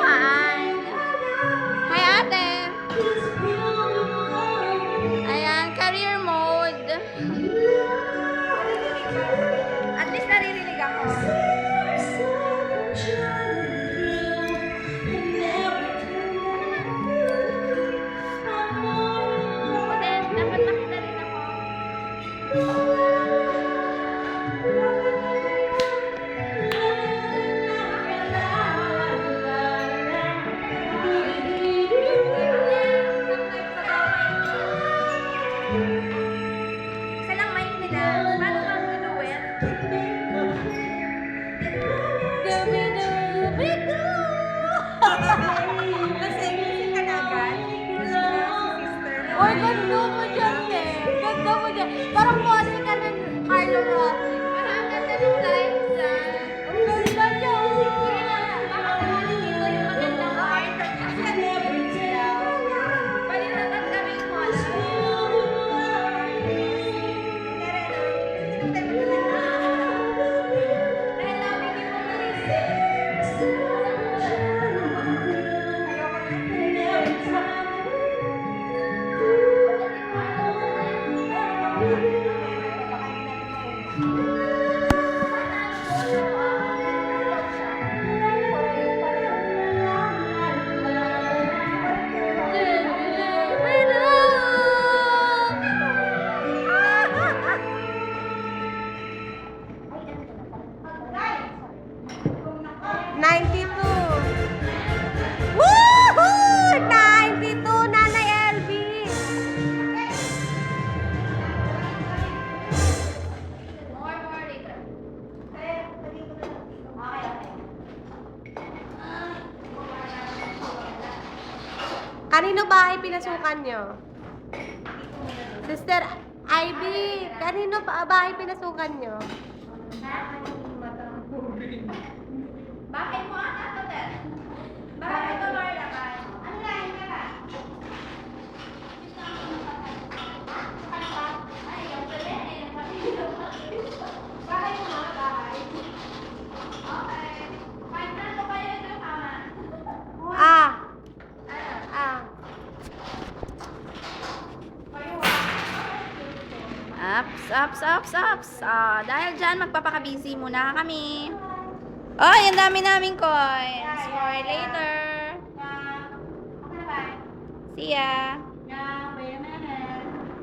Hi! Hi, ate! Ayan, career mode. At least naririnig ako. Ako din, dapat makita rin ako. Isa lang mic nila. Paano kang duduet? Kasi music ka na agad. Sister. Oy, ganda mo dyan, eh. Ganda mo dyan. Parang model ka ng Carlo Rossi. Parang ang ganda ng live dyan. Ang ganda niya. Baka naman dito yung magandang art. Palitatan kami mo. Dahil namin hindi mo na-receive. Woohoo! 92, Nanay LB! More later. Kanino bahay pinasukan nyo? Sister Ivy, kanino bahay pinasukan nyo? Bakit mo ata to, Ted? Bakit mo Marla ka? Ano lahin ka ba? Ay, yung pala eh. Bakit mo mga bahay? Okay. Kahit nando kayo ito tama. Ah, Ano? ah. Ups. Dahil dyan, magpapaka-busy muna kami. Oh, ang dami naming coins. More later. Okay na ba? See ya.